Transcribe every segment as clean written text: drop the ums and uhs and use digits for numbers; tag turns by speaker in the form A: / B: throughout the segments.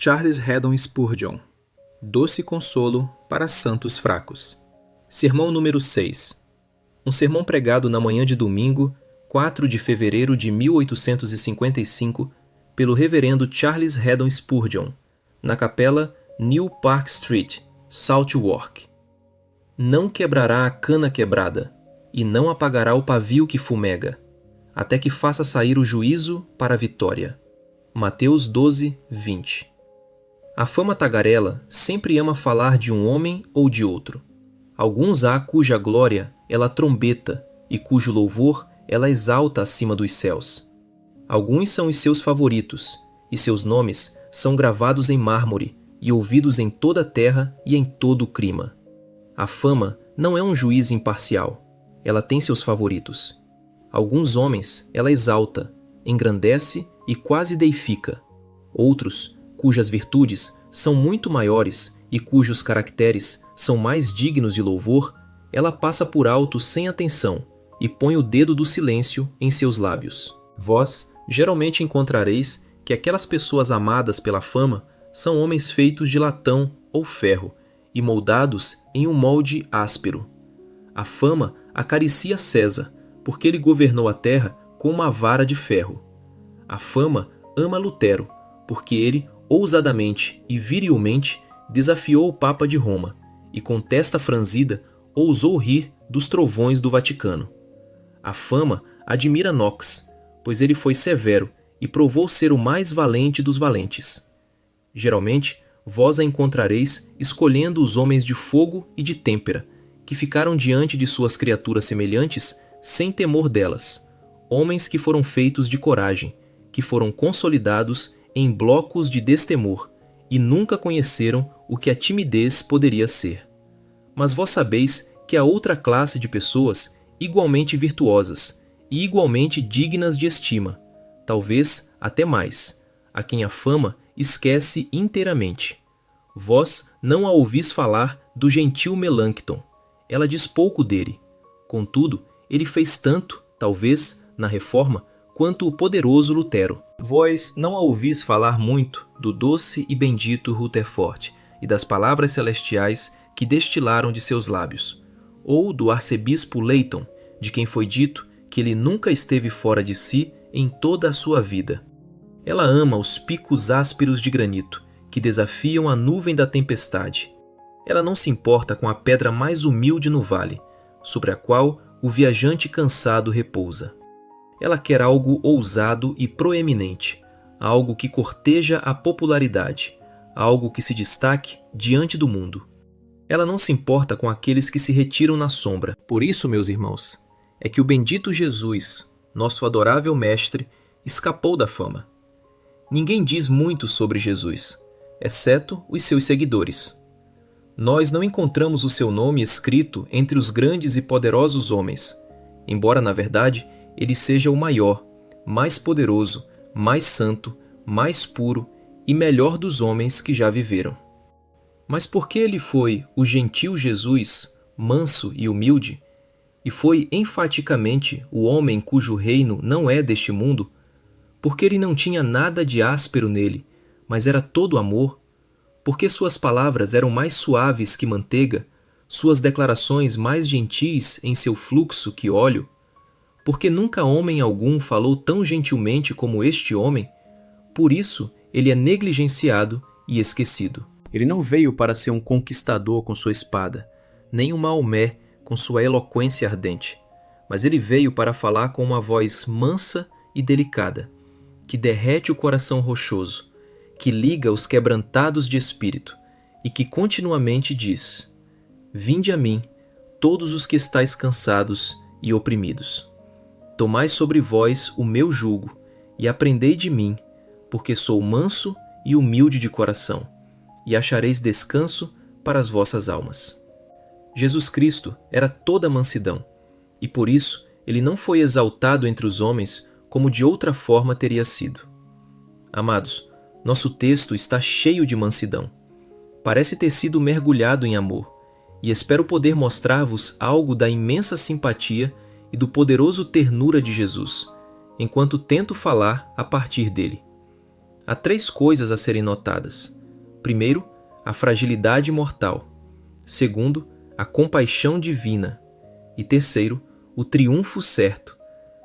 A: Charles Haddon Spurgeon. Doce consolo para santos fracos. Sermão número 6. Um sermão pregado na manhã de domingo, 4 de fevereiro de 1855, pelo reverendo Charles Haddon Spurgeon, na capela New Park Street, Southwark. Não quebrará a cana quebrada, e não apagará o pavio que fumega, até que faça sair o juízo para a vitória. Mateus 12, 20. A fama tagarela sempre ama falar de um homem ou de outro. Alguns há cuja glória ela trombeta e cujo louvor ela exalta acima dos céus. Alguns são os seus favoritos, e seus nomes são gravados em mármore e ouvidos em toda a terra e em todo o clima. A fama não é um juiz imparcial. Ela tem seus favoritos. Alguns homens ela exalta, engrandece e quase deifica. Outros, cujas virtudes são muito maiores e cujos caracteres são mais dignos de louvor, ela passa por alto sem atenção e põe o dedo do silêncio em seus lábios. Vós geralmente encontrareis que aquelas pessoas amadas pela fama são homens feitos de latão ou ferro e moldados em um molde áspero. A fama acaricia César, porque ele governou a terra com uma vara de ferro. A fama ama Lutero, porque ele ousadamente e virilmente desafiou o Papa de Roma e com testa franzida ousou rir dos trovões do Vaticano. A fama admira Knox, pois ele foi severo e provou ser o mais valente dos valentes. Geralmente, vós a encontrareis escolhendo os homens de fogo e de têmpera, que ficaram diante de suas criaturas semelhantes sem temor delas, homens que foram feitos de coragem, que foram consolidados em blocos de destemor e nunca conheceram o que a timidez poderia ser. Mas vós sabeis que há outra classe de pessoas igualmente virtuosas e igualmente dignas de estima, talvez até mais, a quem a fama esquece inteiramente. Vós não a ouvis falar do gentil Melancton. Ela diz pouco dele. Contudo, ele fez tanto, talvez, na Reforma, quanto o poderoso Lutero. Vós não a ouvis falar muito do doce e bendito Rutherford e das palavras celestiais que destilaram de seus lábios, ou do arcebispo Leighton, de quem foi dito que ele nunca esteve fora de si em toda a sua vida. Ela ama os picos ásperos de granito, que desafiam a nuvem da tempestade. Ela não se importa com a pedra mais humilde no vale, sobre a qual o viajante cansado repousa. Ela quer algo ousado e proeminente, algo que corteja a popularidade, algo que se destaque diante do mundo. Ela não se importa com aqueles que se retiram na sombra. Por isso, meus irmãos, é que o bendito Jesus, nosso adorável Mestre, escapou da fama. Ninguém diz muito sobre Jesus, exceto os seus seguidores. Nós não encontramos o seu nome escrito entre os grandes e poderosos homens, embora, na verdade, ele seja o maior, mais poderoso, mais santo, mais puro e melhor dos homens que já viveram. Mas porque ele foi o gentil Jesus, manso e humilde, e foi enfaticamente o homem cujo reino não é deste mundo, porque ele não tinha nada de áspero nele, mas era todo amor, porque suas palavras eram mais suaves que manteiga, suas declarações mais gentis em seu fluxo que óleo, porque nunca homem algum falou tão gentilmente como este homem, por isso ele é negligenciado e esquecido. Ele não veio para ser um conquistador com sua espada, nem um Maomé com sua eloquência ardente, mas ele veio para falar com uma voz mansa e delicada, que derrete o coração rochoso, que liga os quebrantados de espírito e que continuamente diz: Vinde a mim, todos os que estáis cansados e oprimidos. Tomai sobre vós o meu jugo e aprendei de mim, porque sou manso e humilde de coração, e achareis descanso para as vossas almas. Jesus Cristo era toda mansidão, e por isso ele não foi exaltado entre os homens como de outra forma teria sido. Amados, nosso texto está cheio de mansidão. Parece ter sido mergulhado em amor, e espero poder mostrar-vos algo da imensa simpatia e do poderoso ternura de Jesus, enquanto tento falar a partir dele. Há 3 coisas a serem notadas. Primeiro, a fragilidade mortal. Segundo, a compaixão divina. E terceiro, o triunfo certo,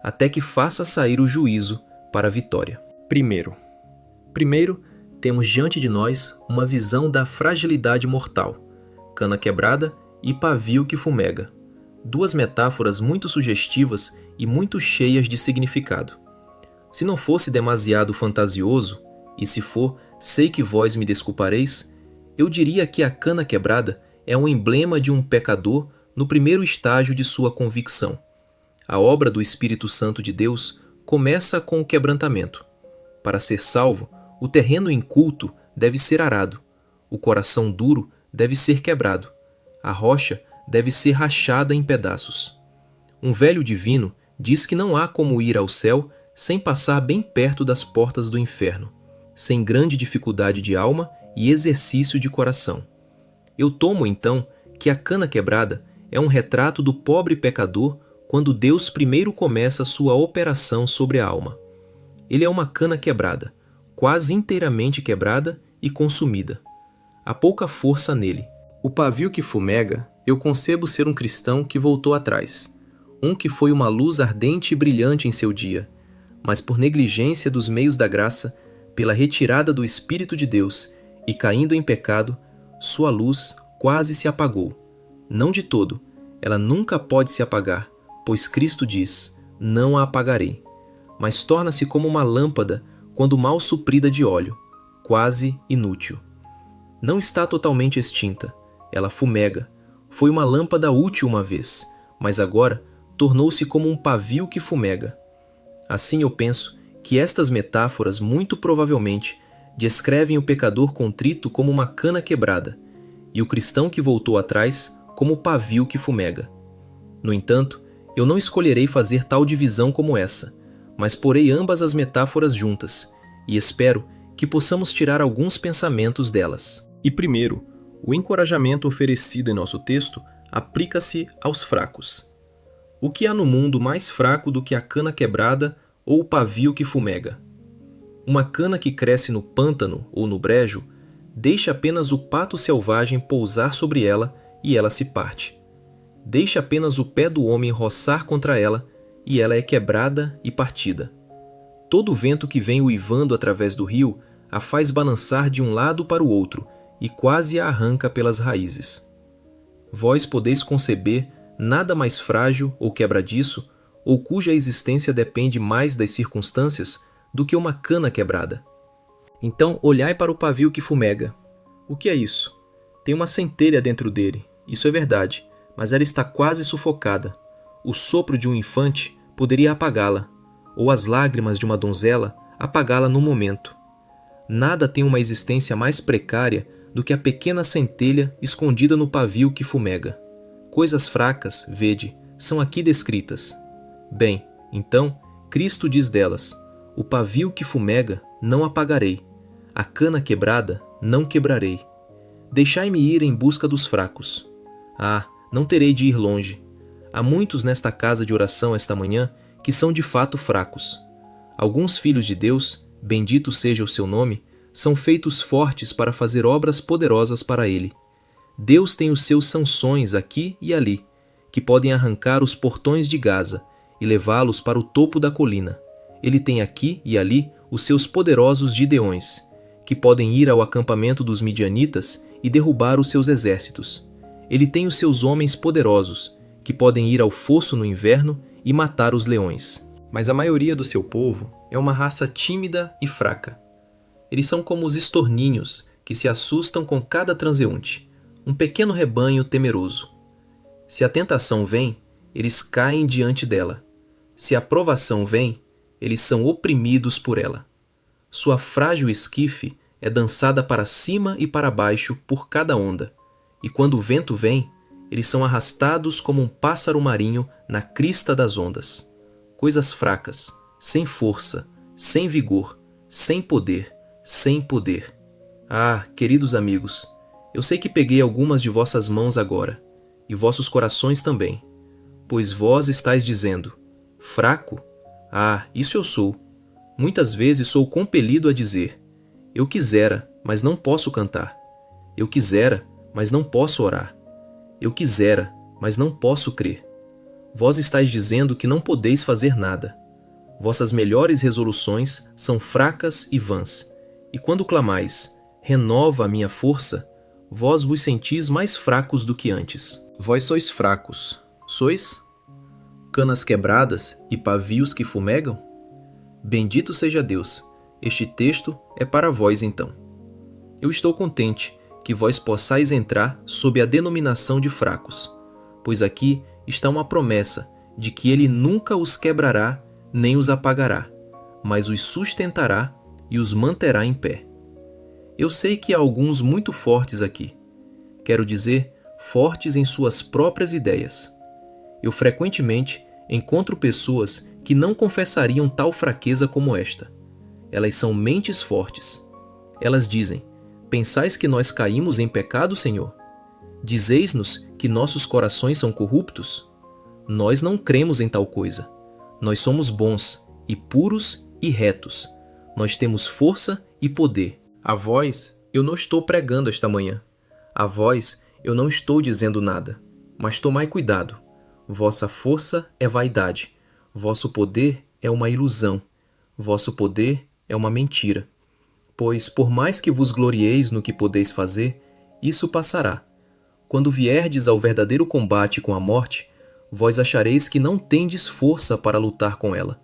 A: até que faça sair o juízo para a vitória. Primeiro, temos diante de nós uma visão da fragilidade mortal, cana quebrada e pavio que fumega. 2 metáforas muito sugestivas e muito cheias de significado. Se não fosse demasiado fantasioso, e se for, sei que vós me desculpareis, eu diria que a cana quebrada é um emblema de um pecador no primeiro estágio de sua convicção. A obra do Espírito Santo de Deus começa com o quebrantamento. Para ser salvo, o terreno inculto deve ser arado, o coração duro deve ser quebrado, a rocha deve ser rachada em pedaços. Um velho divino diz que não há como ir ao céu sem passar bem perto das portas do inferno, sem grande dificuldade de alma e exercício de coração. Eu tomo, então, que a cana quebrada é um retrato do pobre pecador quando Deus primeiro começa sua operação sobre a alma. Ele é uma cana quebrada, quase inteiramente quebrada e consumida. Há pouca força nele. O pavio que fumega, eu concebo ser um cristão que voltou atrás, um que foi uma luz ardente e brilhante em seu dia, mas por negligência dos meios da graça, pela retirada do Espírito de Deus e caindo em pecado, sua luz quase se apagou. Não de todo, ela nunca pode se apagar, pois Cristo diz, não a apagarei, mas torna-se como uma lâmpada quando mal suprida de óleo, quase inútil. Não está totalmente extinta, ela fumega. Foi uma lâmpada útil uma vez, mas agora tornou-se como um pavio que fumega. Assim eu penso que estas metáforas muito provavelmente descrevem o pecador contrito como uma cana quebrada e o cristão que voltou atrás como o pavio que fumega. No entanto, eu não escolherei fazer tal divisão como essa, mas porei ambas as metáforas juntas e espero que possamos tirar alguns pensamentos delas. E primeiro, o encorajamento oferecido em nosso texto aplica-se aos fracos. O que há no mundo mais fraco do que a cana quebrada ou o pavio que fumega? Uma cana que cresce no pântano ou no brejo deixa apenas o pato selvagem pousar sobre ela e ela se parte. Deixa apenas o pé do homem roçar contra ela e ela é quebrada e partida. Todo vento que vem uivando através do rio a faz balançar de um lado para o outro e quase a arranca pelas raízes. Vós podeis conceber nada mais frágil ou quebradiço, ou cuja existência depende mais das circunstâncias do que uma cana quebrada. Então olhai para o pavio que fumega. O que é isso? Tem uma centelha dentro dele, isso é verdade, mas ela está quase sufocada. O sopro de um infante poderia apagá-la, ou as lágrimas de uma donzela apagá-la no momento. Nada tem uma existência mais precária do que a pequena centelha escondida no pavio que fumega. Coisas fracas, vede, são aqui descritas. Bem, então, Cristo diz delas, o pavio que fumega não apagarei, a cana quebrada não quebrarei. Deixai-me ir em busca dos fracos. Ah, não terei de ir longe. Há muitos nesta casa de oração esta manhã que são de fato fracos. Alguns filhos de Deus, bendito seja o seu nome, são feitos fortes para fazer obras poderosas para Ele. Deus tem os seus Sansões aqui e ali, que podem arrancar os portões de Gaza e levá-los para o topo da colina. Ele tem aqui e ali os seus poderosos Gideões, que podem ir ao acampamento dos midianitas e derrubar os seus exércitos. Ele tem os seus homens poderosos, que podem ir ao fosso no inverno e matar os leões. Mas a maioria do seu povo é uma raça tímida e fraca. Eles são como os estorninhos, que se assustam com cada transeunte, um pequeno rebanho temeroso. Se a tentação vem, eles caem diante dela. Se a provação vem, eles são oprimidos por ela. Sua frágil esquife é dançada para cima e para baixo por cada onda, e quando o vento vem, eles são arrastados como um pássaro marinho na crista das ondas. Coisas fracas, sem força, sem vigor, sem poder, sem poder. Ah, queridos amigos, eu sei que peguei algumas de vossas mãos agora, e vossos corações também, pois vós estáis dizendo, fraco? Ah, isso eu sou. Muitas vezes sou compelido a dizer, Eu quisera, mas não posso cantar. Eu quisera, mas não posso orar. Eu quisera, mas não posso crer. Vós estáis dizendo que não podeis fazer nada. Vossas melhores resoluções são fracas e vãs. E quando clamais, renova a minha força, vós vos sentis mais fracos do que antes. Vós sois fracos. Sois? Canas quebradas e pavios que fumegam? Bendito seja Deus. Este texto é para vós então. Eu estou contente que vós possais entrar sob a denominação de fracos, pois aqui está uma promessa de que ele nunca os quebrará nem os apagará, mas os sustentará e os manterá em pé. Eu sei que há alguns muito fortes aqui. Quero dizer, fortes em suas próprias ideias. Eu frequentemente encontro pessoas que não confessariam tal fraqueza como esta. Elas são mentes fortes. Elas dizem: pensais que nós caímos em pecado, Senhor? Dizeis-nos que nossos corações são corruptos? Nós não cremos em tal coisa. Nós somos bons e puros e retos. Nós temos força e poder. A vós eu não estou pregando esta manhã. A vós eu não estou dizendo nada. Mas tomai cuidado. Vossa força é vaidade. Vosso poder é uma ilusão. Vosso poder é uma mentira. Pois, por mais que vos glorieis no que podeis fazer, isso passará. Quando vierdes ao verdadeiro combate com a morte, vós achareis que não tendes força para lutar com ela.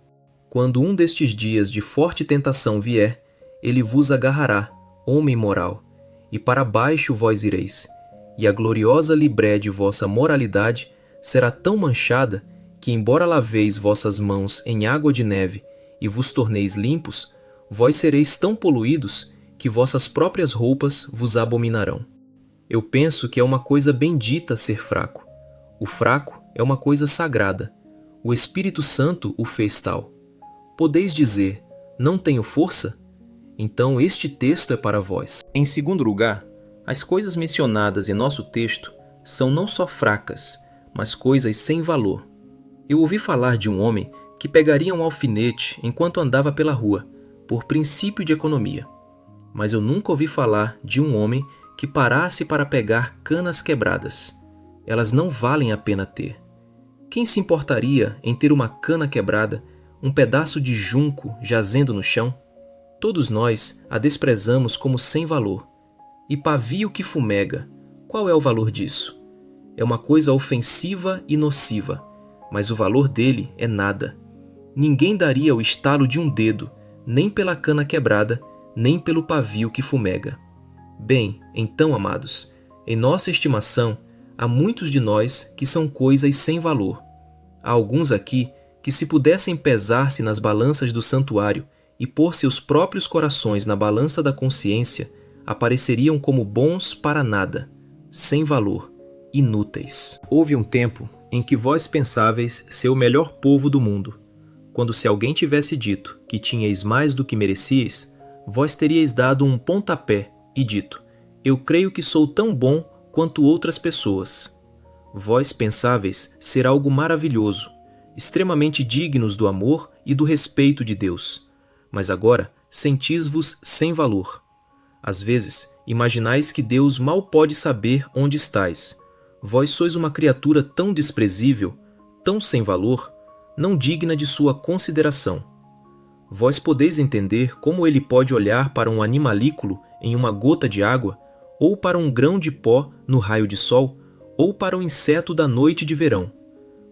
A: Quando um destes dias de forte tentação vier, ele vos agarrará, homem moral, e para baixo vós ireis, e a gloriosa libré de vossa moralidade será tão manchada que, embora laveis vossas mãos em água de neve e vos torneis limpos, vós sereis tão poluídos que vossas próprias roupas vos abominarão. Eu penso que é uma coisa bendita ser fraco. O fraco é uma coisa sagrada. O Espírito Santo o fez tal. Podeis dizer: não tenho força? Então este texto é para vós. Em segundo lugar, as coisas mencionadas em nosso texto são não só fracas, mas coisas sem valor. Eu ouvi falar de um homem que pegaria um alfinete enquanto andava pela rua, por princípio de economia. Mas eu nunca ouvi falar de um homem que parasse para pegar canas quebradas. Elas não valem a pena ter. Quem se importaria em ter uma cana quebrada, um pedaço de junco jazendo no chão? Todos nós a desprezamos como sem valor. E pavio que fumega, qual é o valor disso? É uma coisa ofensiva e nociva, mas o valor dele é nada. Ninguém daria o estalo de um dedo, nem pela cana quebrada, nem pelo pavio que fumega. Bem, então, amados, em nossa estimação, há muitos de nós que são coisas sem valor. Há alguns aqui que, se pudessem pesar-se nas balanças do santuário e pôr seus próprios corações na balança da consciência, apareceriam como bons para nada, sem valor, inúteis. Houve um tempo em que vós pensáveis ser o melhor povo do mundo. Quando, se alguém tivesse dito que tinhais mais do que merecieis, vós teríeis dado um pontapé e dito: eu creio que sou tão bom quanto outras pessoas. Vós pensáveis ser algo maravilhoso, extremamente dignos do amor e do respeito de Deus. Mas agora sentis-vos sem valor. Às vezes, imaginais que Deus mal pode saber onde estais. Vós sois uma criatura tão desprezível, tão sem valor, não digna de sua consideração. Vós podeis entender como ele pode olhar para um animalículo em uma gota de água, ou para um grão de pó no raio de sol, ou para um inseto da noite de verão.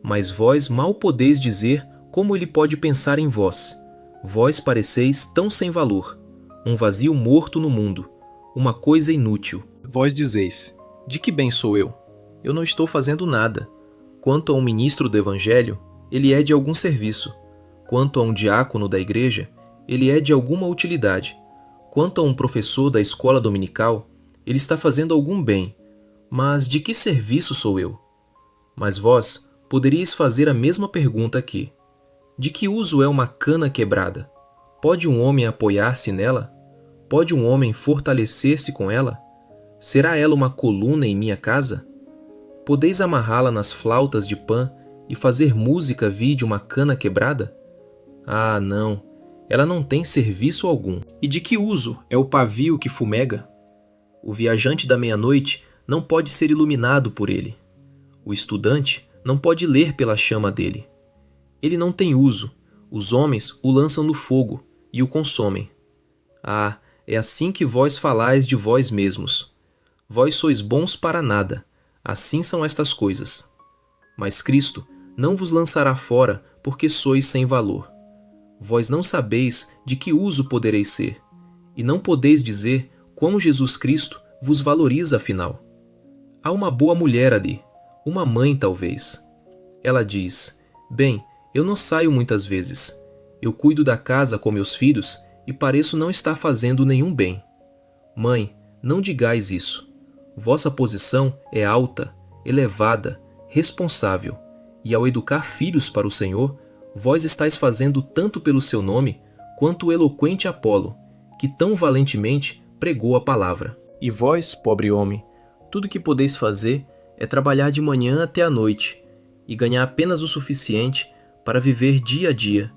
A: Mas vós mal podeis dizer como ele pode pensar em vós. Vós pareceis tão sem valor, um vazio morto no mundo, uma coisa inútil. Vós dizeis: de que bem sou eu? Eu não estou fazendo nada. Quanto a um ministro do Evangelho, ele é de algum serviço. Quanto a um diácono da igreja, ele é de alguma utilidade. Quanto a um professor da escola dominical, ele está fazendo algum bem. Mas de que serviço sou eu? Mas vós poderíeis fazer a mesma pergunta aqui. De que uso é uma cana quebrada? Pode um homem apoiar-se nela? Pode um homem fortalecer-se com ela? Será ela uma coluna em minha casa? Podeis amarrá-la nas flautas de Pan e fazer música vir de uma cana quebrada? Ah, não! ela não tem serviço algum. E de que uso é o pavio que fumega? O viajante da meia-noite não pode ser iluminado por ele. O estudante não pode ler pela chama dele. Ele não tem uso. Os homens o lançam no fogo e o consomem. Ah, é assim que vós falais de vós mesmos. Vós sois bons para nada. Assim são estas coisas. Mas Cristo não vos lançará fora porque sois sem valor. Vós não sabeis de que uso podereis ser, e não podeis dizer como Jesus Cristo vos valoriza afinal. Há uma boa mulher ali, uma mãe talvez. Ela diz: bem, eu não saio muitas vezes. Eu cuido da casa com meus filhos e pareço não estar fazendo nenhum bem. Mãe, não digais isso. Vossa posição é alta, elevada, responsável, e ao educar filhos para o Senhor, vós estáis fazendo tanto pelo seu nome, quanto o eloquente Apolo, que tão valentemente pregou a palavra. E vós, pobre homem, tudo que podeis fazer é trabalhar de manhã até a noite, e ganhar apenas o suficiente para viver dia a dia.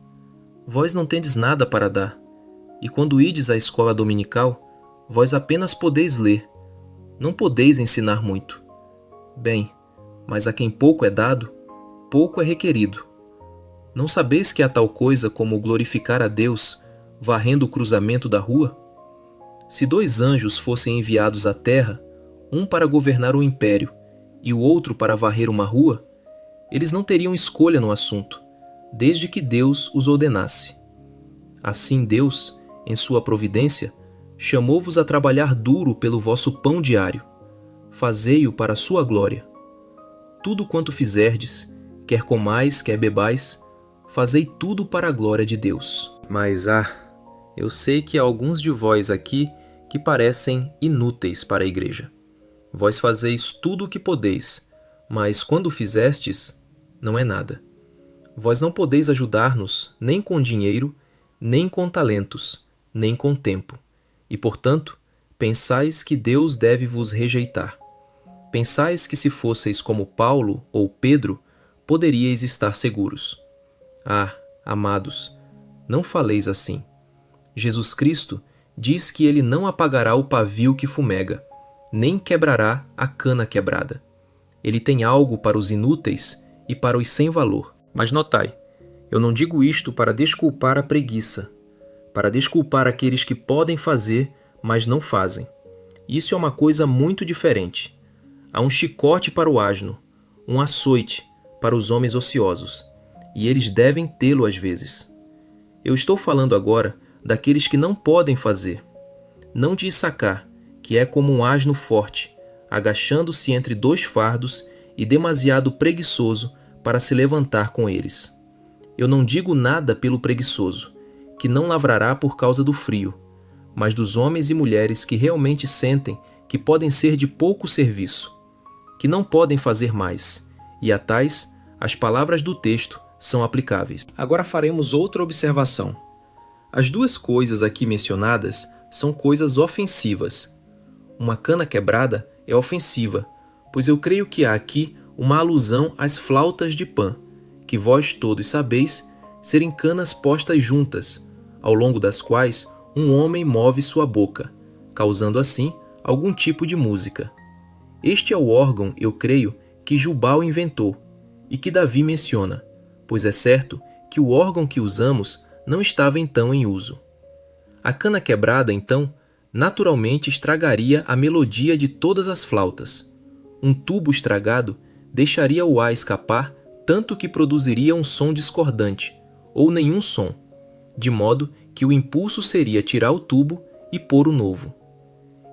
A: Vós não tendes nada para dar, e quando ides à escola dominical, vós apenas podeis ler. Não podeis ensinar muito. Bem, mas a quem pouco é dado, pouco é requerido. Não sabeis que há tal coisa como glorificar a Deus varrendo o cruzamento da rua? Se 2 anjos fossem enviados à terra, um para governar um império e o outro para varrer uma rua, eles não teriam escolha no assunto, desde que Deus os ordenasse. Assim Deus, em sua providência, chamou-vos a trabalhar duro pelo vosso pão diário. Fazei-o para a sua glória. Tudo quanto fizerdes, quer comais, quer bebais, fazei tudo para a glória de Deus. Mas eu sei que há alguns de vós aqui que parecem inúteis para a igreja. Vós fazeis tudo o que podeis, mas quando fizestes, não é nada. Vós não podeis ajudar-nos nem com dinheiro, nem com talentos, nem com tempo. E, portanto, pensais que Deus deve vos rejeitar. Pensais que se fosseis como Paulo ou Pedro, poderíeis estar seguros. Amados, não faleis assim. Jesus Cristo diz que ele não apagará o pavio que fumega, nem quebrará a cana quebrada. Ele tem algo para os inúteis e para os sem valor. Mas notai, eu não digo isto para desculpar a preguiça, para desculpar aqueles que podem fazer, mas não fazem. Isso é uma coisa muito diferente. Há um chicote para o asno, um açoite para os homens ociosos, e eles devem tê-lo às vezes. Eu estou falando agora daqueles que não podem fazer. Não de Issacar, que é como um asno forte, agachando-se entre 2 fardos e demasiado preguiçoso para se levantar com eles. Eu não digo nada pelo preguiçoso, que não lavrará por causa do frio, mas dos homens e mulheres que realmente sentem que podem ser de pouco serviço, que não podem fazer mais, e a tais as palavras do texto são aplicáveis. Agora faremos outra observação. As 2 coisas aqui mencionadas são coisas ofensivas. Uma cana quebrada é ofensiva, pois eu creio que há aqui uma alusão às flautas de Pan, que vós todos sabeis serem canas postas juntas, ao longo das quais um homem move sua boca, causando assim algum tipo de música. Este é o órgão, eu creio, que Jubal inventou e que Davi menciona, pois é certo que o órgão que usamos não estava então em uso. A cana quebrada, então, naturalmente estragaria a melodia de todas as flautas. Um tubo estragado deixaria o ar escapar tanto que produziria um som discordante, ou nenhum som, de modo que o impulso seria tirar o tubo e pôr o novo.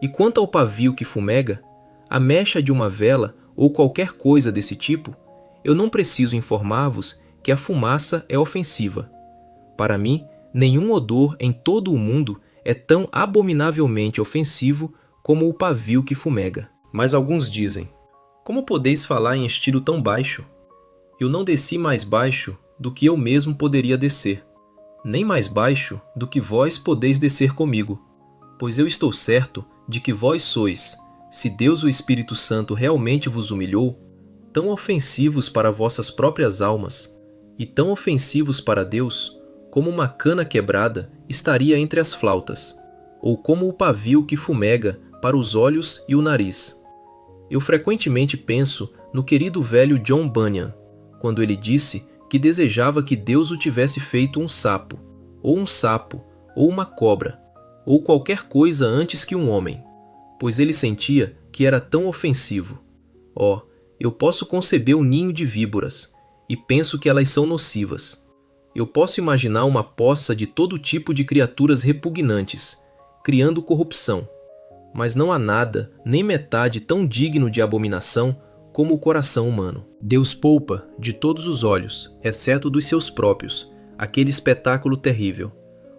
A: E quanto ao pavio que fumega, a mecha de uma vela ou qualquer coisa desse tipo, eu não preciso informar-vos que a fumaça é ofensiva. Para mim, nenhum odor em todo o mundo é tão abominavelmente ofensivo como o pavio que fumega. Mas alguns dizem: como podeis falar em estilo tão baixo? Eu não desci mais baixo do que eu mesmo poderia descer, nem mais baixo do que vós podeis descer comigo, pois eu estou certo de que vós sois, se Deus o Espírito Santo realmente vos humilhou, tão ofensivos para vossas próprias almas e tão ofensivos para Deus como uma cana quebrada estaria entre as flautas, ou como o pavio que fumega para os olhos e o nariz. Eu frequentemente penso no querido velho John Bunyan, quando ele disse que desejava que Deus o tivesse feito um sapo, ou uma cobra, ou qualquer coisa antes que um homem, pois ele sentia que era tão ofensivo. Oh, eu posso conceber um ninho de víboras, e penso que elas são nocivas. Eu posso imaginar uma poça de todo tipo de criaturas repugnantes, criando corrupção. Mas não há nada, nem metade tão digno de abominação como o coração humano. Deus poupa de todos os olhos, exceto dos seus próprios, aquele espetáculo terrível,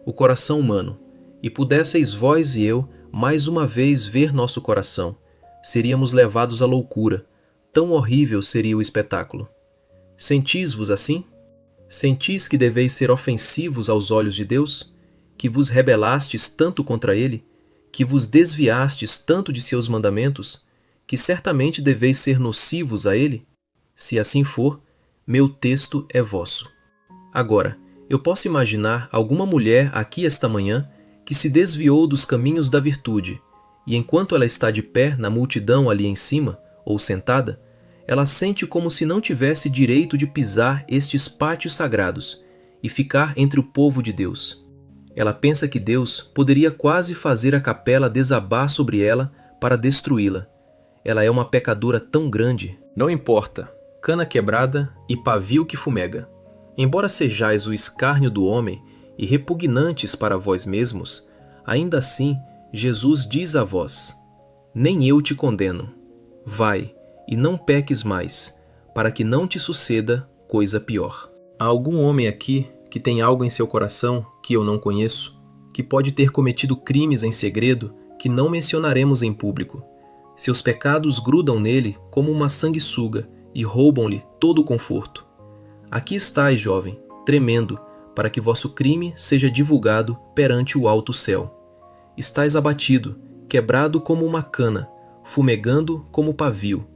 A: o coração humano. E pudesseis vós e eu, mais uma vez, ver nosso coração, seríamos levados à loucura. Tão horrível seria o espetáculo. Sentis-vos assim? Sentis que deveis ser ofensivos aos olhos de Deus? Que vos rebelastes tanto contra Ele? Que vos desviastes tanto de seus mandamentos? Que certamente deveis ser nocivos a Ele? Se assim for, meu texto é vosso. Agora, eu posso imaginar alguma mulher aqui esta manhã que se desviou dos caminhos da virtude, e enquanto ela está de pé na multidão ali em cima, ou sentada, ela sente como se não tivesse direito de pisar estes pátios sagrados e ficar entre o povo de Deus. Ela pensa que Deus poderia quase fazer a capela desabar sobre ela para destruí-la. Ela é uma pecadora tão grande. Não importa, cana quebrada e pavio que fumega. Embora sejais o escárnio do homem e repugnantes para vós mesmos, ainda assim Jesus diz a vós: nem eu te condeno. Vai, e não peques mais, para que não te suceda coisa pior. Há algum homem aqui que tem algo em seu coração que eu não conheço, que pode ter cometido crimes em segredo que não mencionaremos em público. Seus pecados grudam nele como uma sanguessuga e roubam-lhe todo o conforto. Aqui estais, jovem, tremendo, para que vosso crime seja divulgado perante o alto céu. Estais abatido, quebrado como uma cana, fumegando como pavio.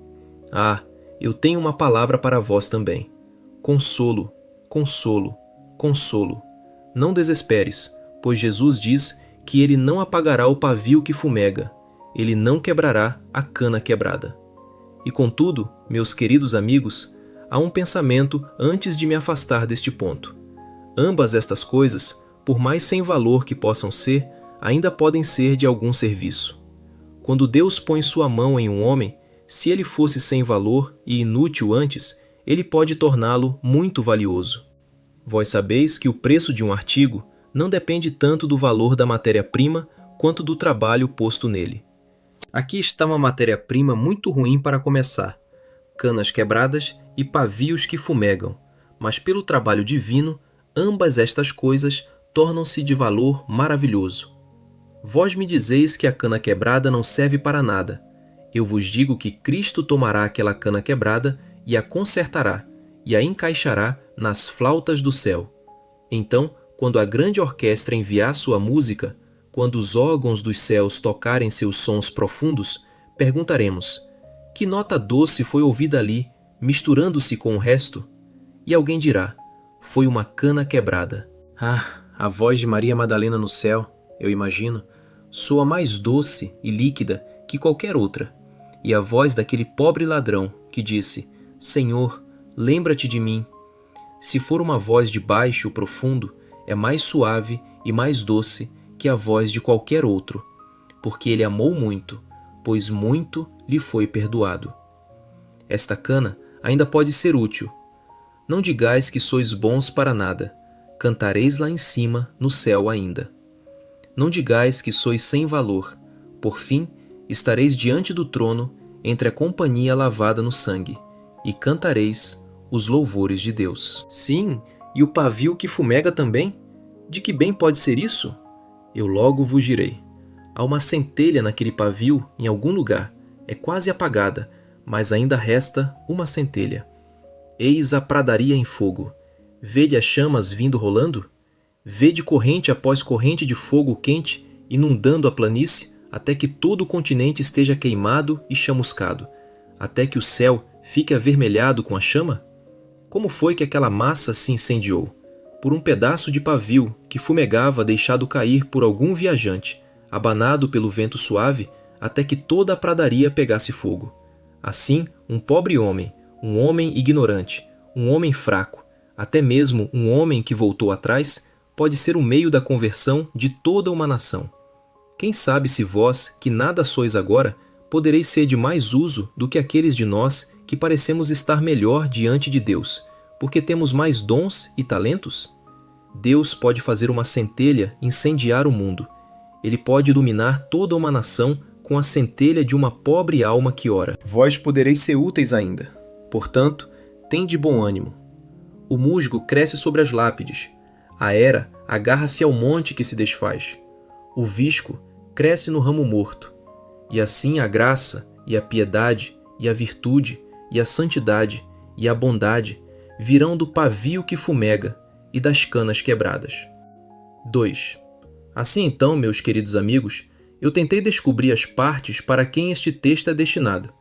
A: Ah, eu tenho uma palavra para vós também. Consolo, consolo, consolo. Não desesperes, pois Jesus diz que ele não apagará o pavio que fumega, ele não quebrará a cana quebrada. E contudo, meus queridos amigos, há um pensamento antes de me afastar deste ponto. Ambas estas coisas, por mais sem valor que possam ser, ainda podem ser de algum serviço. Quando Deus põe sua mão em um homem, se ele fosse sem valor e inútil antes, ele pode torná-lo muito valioso. Vós sabeis que o preço de um artigo não depende tanto do valor da matéria-prima quanto do trabalho posto nele. Aqui está uma matéria-prima muito ruim para começar, canas quebradas e pavios que fumegam, mas pelo trabalho divino, ambas estas coisas tornam-se de valor maravilhoso. Vós me dizeis que a cana quebrada não serve para nada. Eu vos digo que Cristo tomará aquela cana quebrada e a consertará, e a encaixará nas flautas do céu. Então, quando a grande orquestra enviar sua música, quando os órgãos dos céus tocarem seus sons profundos, perguntaremos: que nota doce foi ouvida ali, misturando-se com o resto? E alguém dirá: foi uma cana quebrada. Ah, a voz de Maria Madalena no céu, eu imagino, soa mais doce e líquida que qualquer outra. E a voz daquele pobre ladrão que disse: Senhor, lembra-te de mim. Se for uma voz de baixo, profundo, é mais suave e mais doce que a voz de qualquer outro, porque ele amou muito, pois muito lhe foi perdoado. Esta cana ainda pode ser útil. Não digais que sois bons para nada, cantareis lá em cima, no céu ainda. Não digais que sois sem valor, por fim estareis diante do trono, entre a companhia lavada no sangue, e cantareis os louvores de Deus. Sim, e o pavio que fumega também? De que bem pode ser isso? Eu logo vos direi. Há uma centelha naquele pavio em algum lugar, é quase apagada, mas ainda resta uma centelha. Eis a pradaria em fogo. Vede as chamas vindo rolando? Vede corrente após corrente de fogo quente inundando a planície, até que todo o continente esteja queimado e chamuscado, até que o céu fique avermelhado com a chama? Como foi que aquela massa se incendiou? por um pedaço de pavio que fumegava deixado cair por algum viajante, abanado pelo vento suave, até que toda a pradaria pegasse fogo. Assim, um pobre homem, um homem ignorante, um homem fraco, até mesmo um homem que voltou atrás, pode ser o meio da conversão de toda uma nação. Quem sabe se vós, que nada sois agora, podereis ser de mais uso do que aqueles de nós que parecemos estar melhor diante de Deus, porque temos mais dons e talentos? Deus pode fazer uma centelha incendiar o mundo. Ele pode iluminar toda uma nação com a centelha de uma pobre alma que ora. Vós podereis ser úteis ainda. Portanto, tende bom ânimo. O musgo cresce sobre as lápides. A era agarra-se ao monte que se desfaz. O visco cresce no ramo morto. E assim a graça, e a piedade, e a virtude, e a santidade, e a bondade virão do pavio que fumega e das canas quebradas. 2. Assim então, meus queridos amigos, eu tentei descobrir as partes para quem este texto é destinado,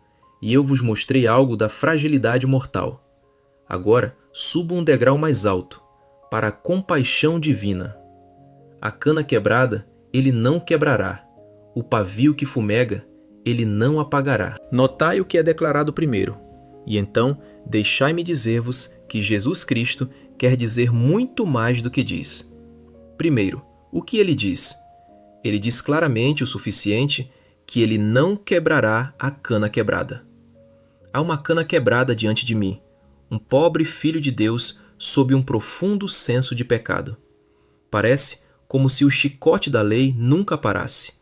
A: e eu vos mostrei algo da fragilidade mortal. Agora, subo um degrau mais alto, para a compaixão divina. A cana quebrada, ele não quebrará. O pavio que fumega, ele não apagará. Notai o que é declarado primeiro, e então deixai-me dizer-vos que Jesus Cristo quer dizer muito mais do que diz. Primeiro, o que ele diz? Ele diz claramente o suficiente que ele não quebrará a cana quebrada. Há uma cana quebrada diante de mim, um pobre filho de Deus sob um profundo senso de pecado. Parece como se o chicote da lei nunca parasse.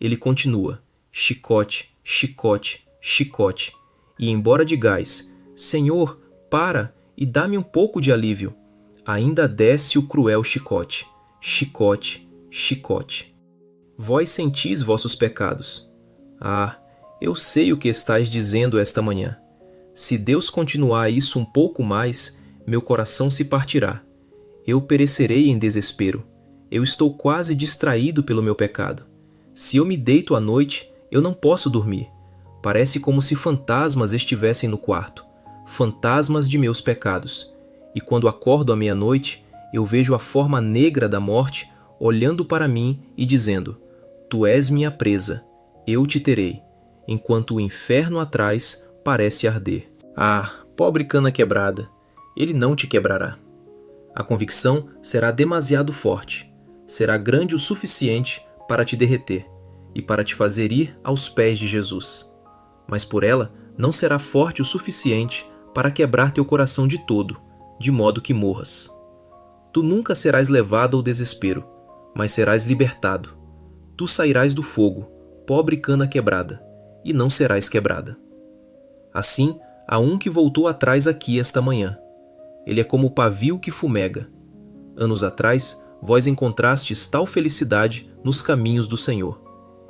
A: Ele continua, chicote, chicote, chicote, e embora digais, Senhor, para e dá-me um pouco de alívio, ainda desce o cruel chicote, chicote, chicote. Vós sentis vossos pecados. Ah, eu sei o que estais dizendo esta manhã. Se Deus continuar isso um pouco mais, meu coração se partirá. Eu perecerei em desespero. Eu estou quase distraído pelo meu pecado. Se eu me deito à noite, eu não posso dormir. Parece como se fantasmas estivessem no quarto, fantasmas de meus pecados. E quando acordo à meia-noite, eu vejo a forma negra da morte olhando para mim e dizendo: Tu és minha presa, eu te terei, enquanto o inferno atrás parece arder. Ah, pobre cana quebrada, ele não te quebrará. A convicção será demasiado forte, será grande o suficiente para te derreter e para te fazer ir aos pés de Jesus. Mas por ela não será forte o suficiente para quebrar teu coração de todo, de modo que morras. Tu nunca serás levado ao desespero, mas serás libertado. Tu sairás do fogo, pobre cana quebrada, e não serás quebrada. Assim, há um que voltou atrás aqui esta manhã. Ele é como o pavio que fumega. Anos atrás, vós encontrastes tal felicidade nos caminhos do Senhor,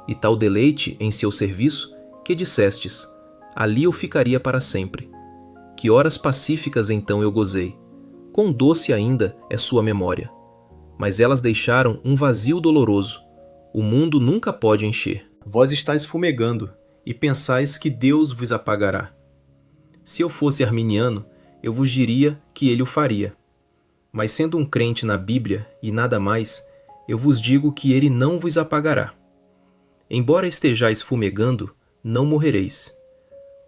A: e tal deleite em seu serviço, que dissestes: ali eu ficaria para sempre. Que horas pacíficas então eu gozei. Quão doce ainda é sua memória. Mas elas deixaram um vazio doloroso. O mundo nunca pode encher. Vós estáis fumegando, e pensais que Deus vos apagará. Se eu fosse arminiano, eu vos diria que ele o faria. Mas sendo um crente na Bíblia e nada mais, eu vos digo que ele não vos apagará. Embora estejais fumegando, não morrereis.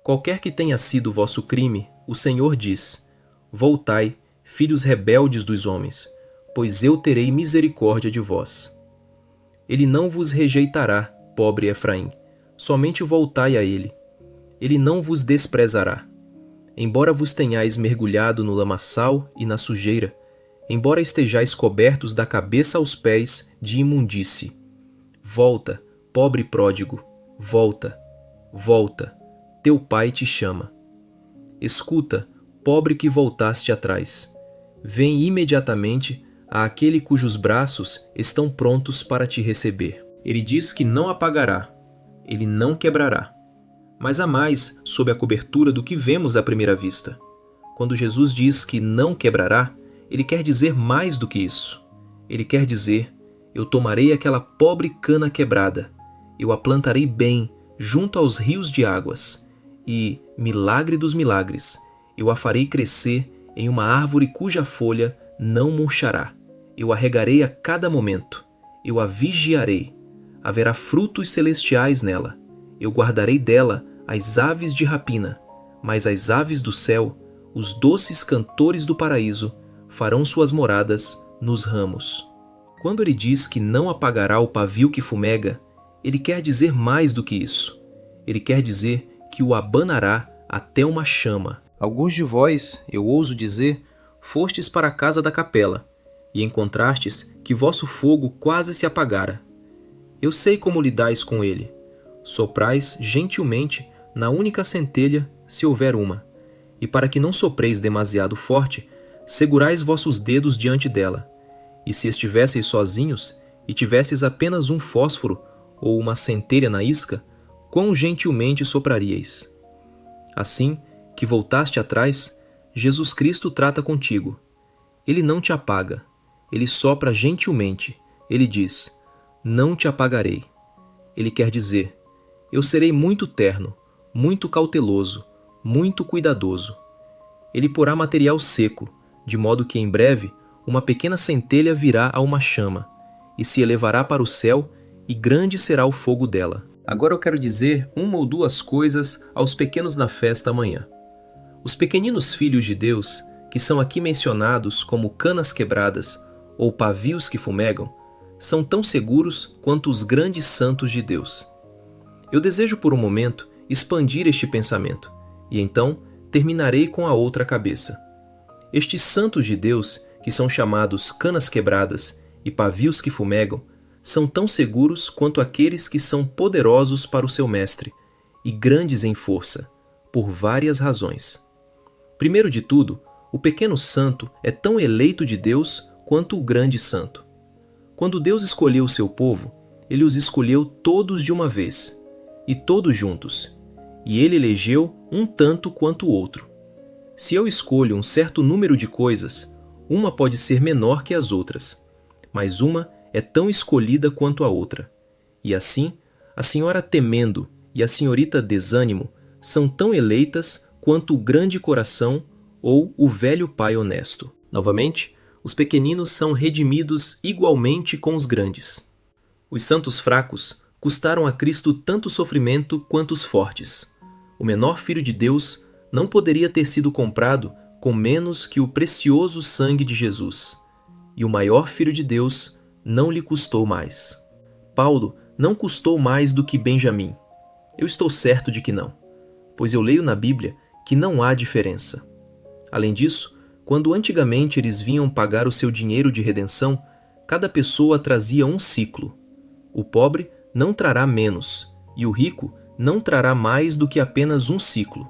A: Qualquer que tenha sido vosso crime, o Senhor diz: voltai, filhos rebeldes dos homens, pois eu terei misericórdia de vós. Ele não vos rejeitará, pobre Efraim, somente voltai a ele. Ele não vos desprezará. Embora vos tenhais mergulhado no lamaçal e na sujeira, embora estejais cobertos da cabeça aos pés de imundície. Volta, pobre pródigo, volta, volta, teu pai te chama. Escuta, pobre que voltaste atrás. Vem imediatamente àquele cujos braços estão prontos para te receber. Ele diz que não apagará, ele não quebrará. Mas há mais sob a cobertura do que vemos à primeira vista. Quando Jesus diz que não quebrará, ele quer dizer mais do que isso. Ele quer dizer: eu tomarei aquela pobre cana quebrada, eu a plantarei bem junto aos rios de águas, e, milagre dos milagres, eu a farei crescer em uma árvore cuja folha não murchará. Eu a regarei a cada momento. Eu a vigiarei. Haverá frutos celestiais nela. Eu guardarei dela as aves de rapina, mas as aves do céu, os doces cantores do paraíso, farão suas moradas nos ramos. Quando ele diz que não apagará o pavio que fumega, ele quer dizer mais do que isso. Ele quer dizer que o abanará até uma chama. Alguns de vós, eu ouso dizer, fostes para a casa da capela, e encontrastes que vosso fogo quase se apagara. Eu sei como lidais com ele. Soprais gentilmente na única centelha, se houver uma, e para que não sopreis demasiado forte, segurais vossos dedos diante dela. E se estivesseis sozinhos, e tivesseis apenas um fósforo ou uma centelha na isca, quão gentilmente sopraríeis. Assim que voltaste atrás, Jesus Cristo trata contigo. Ele não te apaga, ele sopra gentilmente. Ele diz: não te apagarei. Ele quer dizer: eu serei muito terno, muito cauteloso, muito cuidadoso. Ele porá material seco, de modo que em breve uma pequena centelha virá a uma chama, e se elevará para o céu, e grande será o fogo dela. Agora eu quero dizer uma ou duas coisas aos pequenos na festa amanhã. Os pequeninos filhos de Deus, que são aqui mencionados como canas quebradas ou pavios que fumegam, são tão seguros quanto os grandes santos de Deus. Eu desejo por um momento expandir este pensamento, e então terminarei com a outra cabeça. Estes santos de Deus, que são chamados canas quebradas e pavios que fumegam, são tão seguros quanto aqueles que são poderosos para o seu mestre e grandes em força, por várias razões. Primeiro de tudo, o pequeno santo é tão eleito de Deus quanto o grande santo. Quando Deus escolheu o seu povo, ele os escolheu todos de uma vez, e todos juntos, e ele elegeu um tanto quanto o outro. Se eu escolho um certo número de coisas, uma pode ser menor que as outras, mas uma é tão escolhida quanto a outra. E assim, a senhora Temendo e a senhorita Desânimo são tão eleitas quanto o grande coração ou o velho pai honesto. Novamente, os pequeninos são redimidos igualmente com os grandes. Os santos fracos custaram a Cristo tanto sofrimento quanto os fortes. O menor filho de Deus não poderia ter sido comprado com menos que o precioso sangue de Jesus. E o maior filho de Deus não lhe custou mais. Paulo não custou mais do que Benjamim. Eu estou certo de que não, pois eu leio na Bíblia que não há diferença. Além disso, quando antigamente eles vinham pagar o seu dinheiro de redenção, cada pessoa trazia um ciclo. O pobre não trará menos, e o rico não trará mais do que apenas um ciclo.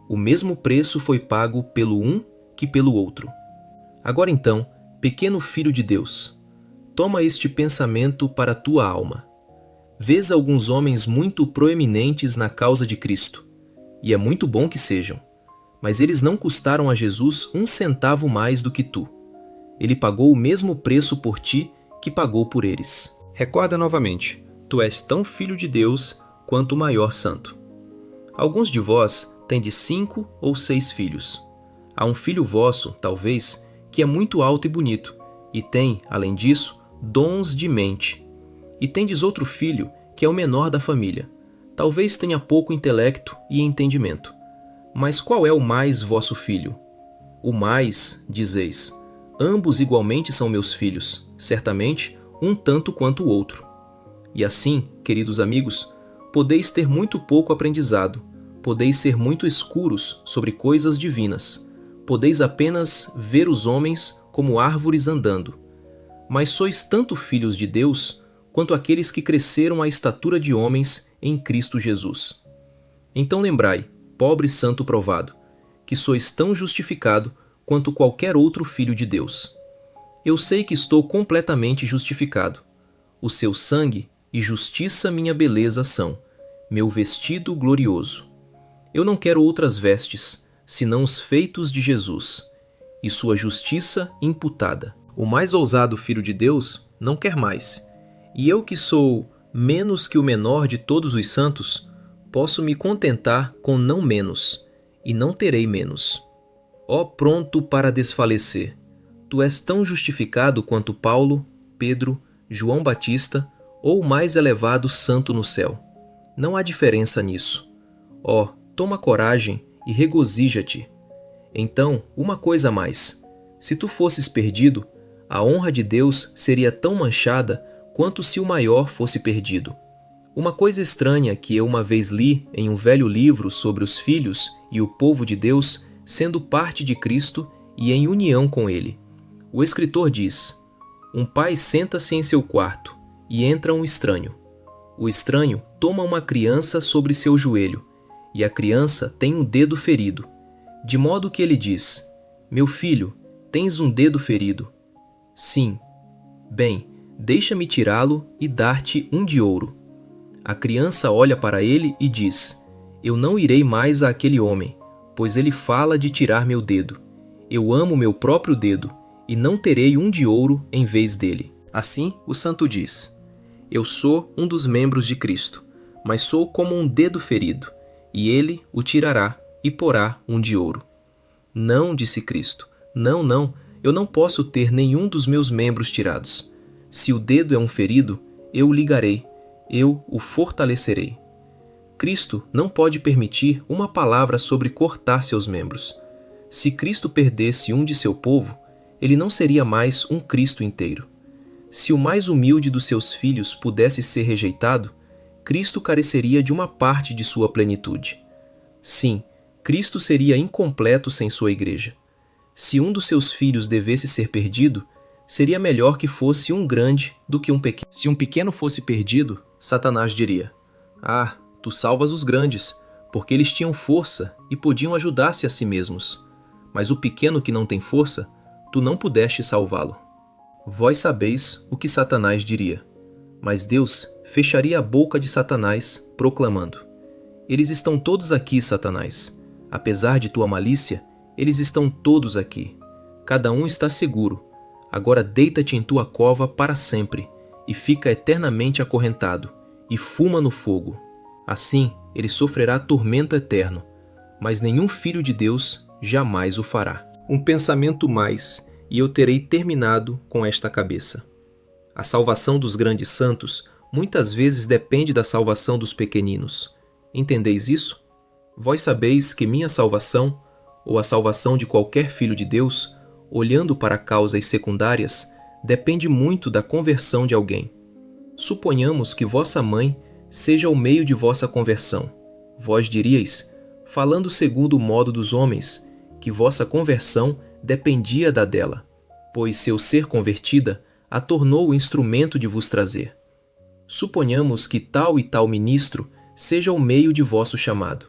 A: O mesmo preço foi pago pelo um que pelo outro. Agora então, pequeno filho de Deus, toma este pensamento para a tua alma. Vês alguns homens muito proeminentes na causa de Cristo, e é muito bom que sejam, mas eles não custaram a Jesus um centavo mais do que tu. Ele pagou o mesmo preço por ti que pagou por eles. Recorda novamente, tu és tão filho de Deus quanto o maior santo. Alguns de vós têm de 5 ou 6 filhos. Há um filho vosso, talvez, que é muito alto e bonito, e tem, além disso, dons de mente. E tendes outro filho, que é o menor da família. Talvez tenha pouco intelecto e entendimento. Mas qual é o mais vosso filho? O mais, dizeis. Ambos igualmente são meus filhos, certamente um tanto quanto o outro. E assim, queridos amigos, podeis ter muito pouco aprendizado, podeis ser muito escuros sobre coisas divinas, podeis apenas ver os homens como árvores andando. Mas sois tanto filhos de Deus, quanto aqueles que cresceram à estatura de homens em Cristo Jesus. Então lembrai, pobre santo provado, que sois tão justificado quanto qualquer outro filho de Deus. Eu sei que estou completamente justificado. O seu sangue e justiça minha beleza são, meu vestido glorioso. Eu não quero outras vestes, senão os feitos de Jesus, e sua justiça imputada. O mais ousado filho de Deus não quer mais, e eu que sou menos que o menor de todos os santos, posso me contentar com não menos, e não terei menos. Ó pronto para desfalecer, Tu és tão justificado quanto Paulo, Pedro, João Batista ou o mais elevado santo no céu. Não há diferença nisso. Ó, toma coragem e regozija-te. Então, uma coisa a mais. Se tu fosses perdido, a honra de Deus seria tão manchada quanto se o maior fosse perdido. Uma coisa estranha que eu uma vez li em um velho livro sobre os filhos e o povo de Deus sendo parte de Cristo e em união com Ele. O escritor diz: um pai senta-se em seu quarto e entra um estranho. O estranho toma uma criança sobre seu joelho e a criança tem um dedo ferido, de modo que ele diz: meu filho, tens um dedo ferido. Sim. Bem, deixa-me tirá-lo e dar-te um de ouro. A criança olha para ele e diz: eu não irei mais àquele homem, pois ele fala de tirar meu dedo. Eu amo meu próprio dedo, e não terei um de ouro em vez dele. Assim, o santo diz: eu sou um dos membros de Cristo, mas sou como um dedo ferido, e ele o tirará e porá um de ouro. Não, disse Cristo, não, eu não posso ter nenhum dos meus membros tirados. Se o dedo é um ferido, eu o ligarei, eu o fortalecerei. Cristo não pode permitir uma palavra sobre cortar seus membros. Se Cristo perdesse um de seu povo, ele não seria mais um Cristo inteiro. Se o mais humilde dos seus filhos pudesse ser rejeitado, Cristo careceria de uma parte de sua plenitude. Sim, Cristo seria incompleto sem sua igreja. Se um dos seus filhos devesse ser perdido, seria melhor que fosse um grande do que um pequeno. Se um pequeno fosse perdido, Satanás diria: ah, tu salvas os grandes, porque eles tinham força e podiam ajudar-se a si mesmos. Mas o pequeno que não tem força, tu não pudeste salvá-lo. Vós sabeis o que Satanás diria. Mas Deus fecharia a boca de Satanás, proclamando: eles estão todos aqui, Satanás. Apesar de tua malícia, eles estão todos aqui. Cada um está seguro. Agora deita-te em tua cova para sempre, e fica eternamente acorrentado, e fuma no fogo. Assim, ele sofrerá tormento eterno, mas nenhum filho de Deus jamais o fará. Um pensamento mais, e eu terei terminado com esta cabeça. A salvação dos grandes santos muitas vezes depende da salvação dos pequeninos. Entendeis isso? Vós sabeis que minha salvação, ou a salvação de qualquer filho de Deus, olhando para causas secundárias, depende muito da conversão de alguém. Suponhamos que vossa mãe seja o meio de vossa conversão. Vós diríeis, falando segundo o modo dos homens, que vossa conversão dependia da dela, pois seu ser convertida a tornou o instrumento de vos trazer. Suponhamos que tal e tal ministro seja o meio de vosso chamado.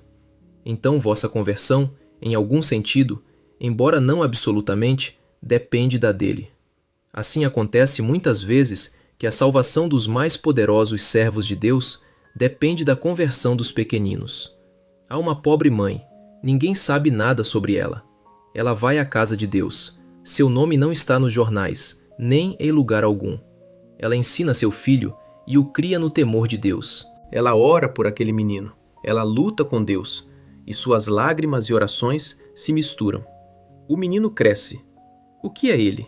A: Então vossa conversão, em algum sentido, embora não absolutamente, depende da dele. Assim acontece muitas vezes que a salvação dos mais poderosos servos de Deus depende da conversão dos pequeninos. Há uma pobre mãe, ninguém sabe nada sobre ela. Ela vai à casa de Deus. Seu nome não está nos jornais, nem em lugar algum. Ela ensina seu filho e o cria no temor de Deus. Ela ora por aquele menino. Ela luta com Deus, e suas lágrimas e orações se misturam. O menino cresce. O que é ele?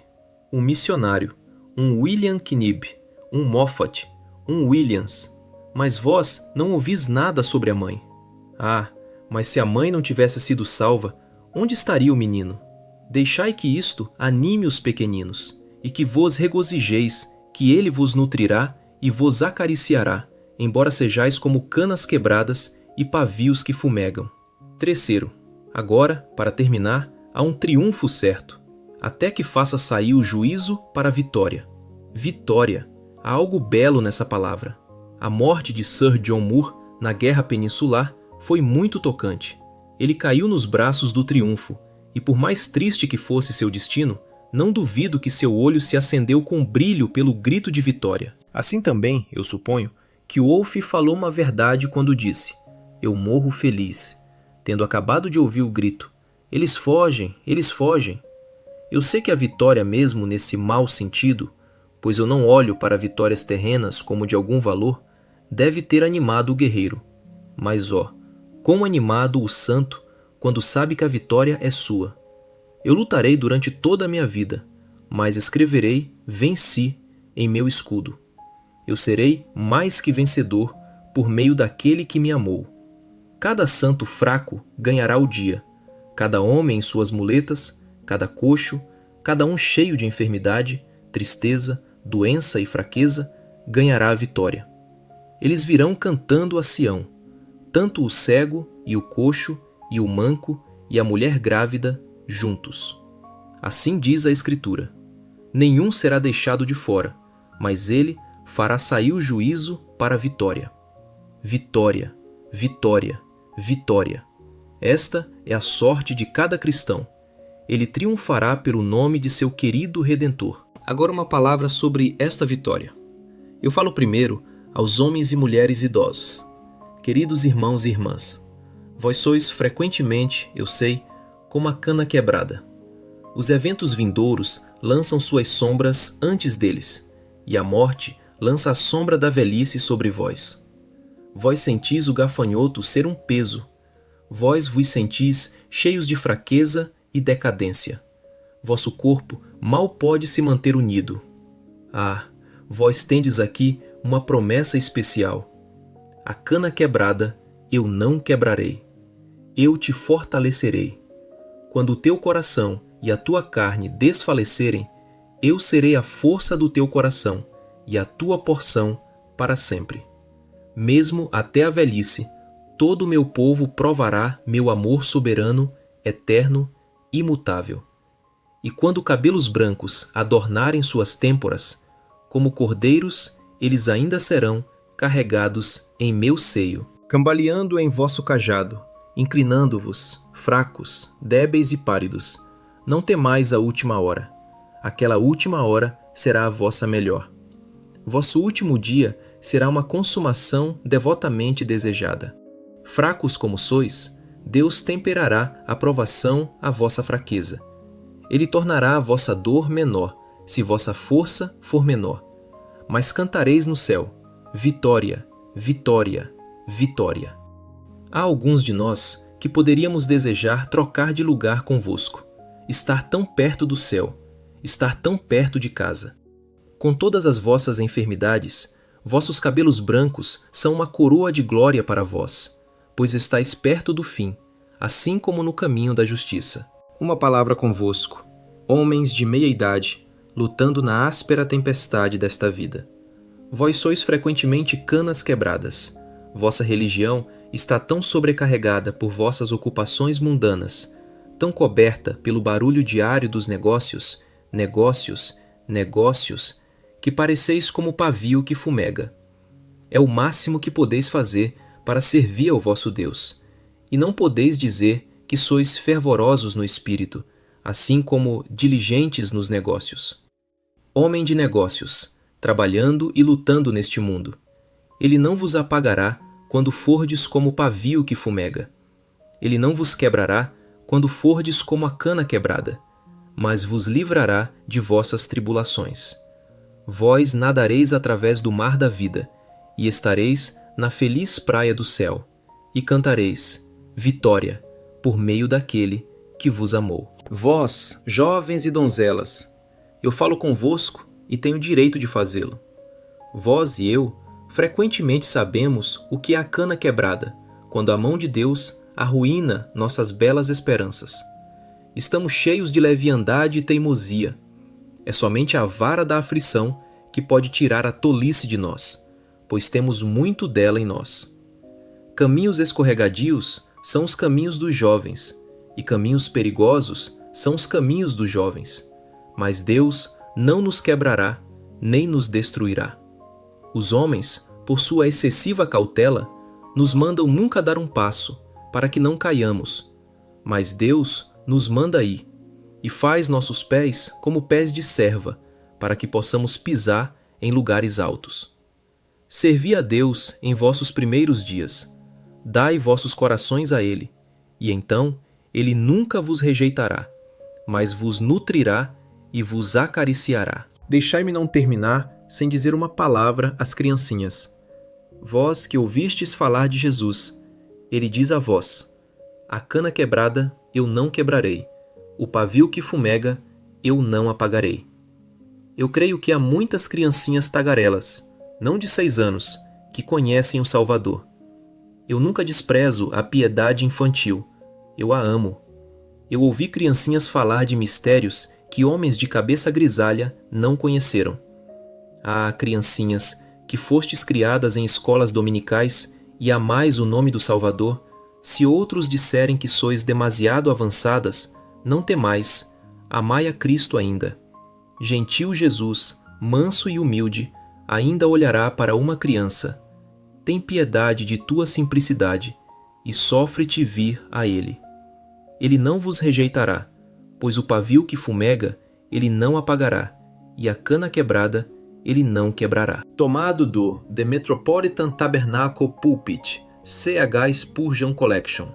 A: Um missionário, um William Knibb, um Moffat, um Williams. Mas vós não ouvis nada sobre a mãe. Ah, mas se a mãe não tivesse sido salva, onde estaria o menino? Deixai que isto anime os pequeninos, e que vos regozijeis, que ele vos nutrirá e vos acariciará, embora sejais como canas quebradas e pavios que fumegam. Terceiro, agora, para terminar, há um triunfo certo, até que faça sair o juízo para a vitória. Vitória! Há algo belo nessa palavra. A morte de Sir John Moore na Guerra Peninsular foi muito tocante. Ele caiu nos braços do triunfo, e por mais triste que fosse seu destino, não duvido que seu olho se acendeu com brilho pelo grito de vitória. Assim também, eu suponho, que Wolfe falou uma verdade quando disse: eu morro feliz, tendo acabado de ouvir o grito: eles fogem, eles fogem. Eu sei que a vitória mesmo nesse mau sentido, pois eu não olho para vitórias terrenas como de algum valor, deve ter animado o guerreiro. Mas ó, quão animado o santo quando sabe que a vitória é sua. Eu lutarei durante toda a minha vida. mas escreverei: venci em meu escudo. Eu serei mais que vencedor por meio daquele que me amou. Cada santo fraco ganhará o dia, cada homem em suas muletas, cada coxo, cada um cheio de enfermidade, tristeza, doença e fraqueza, ganhará a vitória. Eles virão cantando a Sião, tanto o cego e o coxo e o manco e a mulher grávida juntos. Assim diz a Escritura: nenhum será deixado de fora, mas ele fará sair o juízo para a vitória. Vitória, vitória, vitória. Esta é a sorte de cada cristão. Ele triunfará pelo nome de seu querido Redentor. Agora uma palavra sobre esta vitória. Eu falo primeiro aos homens e mulheres idosos. Queridos irmãos e irmãs, vós sois frequentemente, eu sei, como a cana quebrada. Os eventos vindouros lançam suas sombras antes deles, e a morte lança a sombra da velhice sobre vós. Vós sentis o gafanhoto ser um peso. Vós vos sentis cheios de fraqueza e decadência. Vosso corpo mal pode se manter unido. Ah, vós tendes aqui uma promessa especial. A cana quebrada eu não quebrarei. Eu te fortalecerei. Quando o teu coração e a tua carne desfalecerem, eu serei a força do teu coração e a tua porção para sempre. Mesmo até a velhice, todo o meu povo provará meu amor soberano, eterno, imutável. E quando cabelos brancos adornarem suas têmporas, como cordeiros, eles ainda serão carregados em meu seio. Cambaleando em vosso cajado, inclinando-vos, fracos, débeis e pálidos, não temais a última hora. Aquela última hora será a vossa melhor. Vosso último dia será uma consumação devotamente desejada. Fracos como sois, Deus temperará a provação à vossa fraqueza. Ele tornará a vossa dor menor, se vossa força for menor. Mas cantareis no céu: vitória, vitória, vitória. Há alguns de nós que poderíamos desejar trocar de lugar convosco, estar tão perto do céu, estar tão perto de casa. Com todas as vossas enfermidades, vossos cabelos brancos são uma coroa de glória para vós, pois estáis perto do fim, assim como no caminho da justiça. Uma palavra convosco, homens de meia idade, lutando na áspera tempestade desta vida. Vós sois frequentemente canas quebradas. Vossa religião está tão sobrecarregada por vossas ocupações mundanas, tão coberta pelo barulho diário dos negócios, que pareceis como pavio que fumega. É o máximo que podeis fazer para servir ao vosso Deus, e não podeis dizer que sois fervorosos no espírito, assim como diligentes nos negócios. Homem de negócios, trabalhando e lutando neste mundo, ele não vos apagará quando fordes como pavio que fumega. Ele não vos quebrará quando fordes como a cana quebrada, mas vos livrará de vossas tribulações. Vós nadareis através do mar da vida, e estareis na feliz praia do céu, e cantareis: vitória, por meio daquele que vos amou. Vós, jovens e donzelas, eu falo convosco e tenho direito de fazê-lo. Vós e eu frequentemente sabemos o que é a cana quebrada, quando a mão de Deus arruína nossas belas esperanças. Estamos cheios de leviandade e teimosia. É somente a vara da aflição que pode tirar a tolice de nós, pois temos muito dela em nós. Caminhos escorregadios são os caminhos dos jovens, e caminhos perigosos são os caminhos dos jovens. Mas Deus não nos quebrará, nem nos destruirá. Os homens, por sua excessiva cautela, nos mandam nunca dar um passo, para que não caiamos. Mas Deus nos manda ir, e faz nossos pés como pés de serva, para que possamos pisar em lugares altos. Servi a Deus em vossos primeiros dias. Dai vossos corações a Ele, e então Ele nunca vos rejeitará, mas vos nutrirá e vos acariciará. Deixai-me não terminar sem dizer uma palavra às criancinhas. Vós que ouvistes falar de Jesus, Ele diz a vós: a cana quebrada eu não quebrarei, o pavio que fumega eu não apagarei. Eu creio que há muitas criancinhas tagarelas, não de 6 anos, que conhecem o Salvador. Eu nunca desprezo a piedade infantil. Eu a amo. Eu ouvi criancinhas falar de mistérios que homens de cabeça grisalha não conheceram. Ah, criancinhas, que fostes criadas em escolas dominicais e amais o nome do Salvador, se outros disserem que sois demasiado avançadas, não temais, amai a Cristo ainda. Gentil Jesus, manso e humilde, ainda olhará para uma criança. Tem piedade de tua simplicidade, e sofre-te vir a ele. Ele não vos rejeitará, pois o pavio que fumega, ele não apagará, e a cana quebrada, ele não quebrará. Tomado do The Metropolitan Tabernacle Pulpit, C.H. Spurgeon Collection.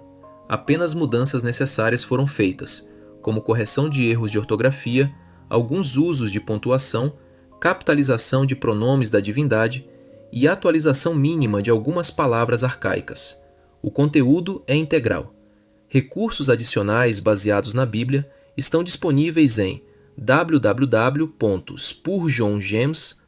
A: Apenas mudanças necessárias foram feitas, como correção de erros de ortografia, alguns usos de pontuação, capitalização de pronomes da divindade e atualização mínima de algumas palavras arcaicas. O conteúdo é integral. Recursos adicionais baseados na Bíblia estão disponíveis em www.spurgeongems.org.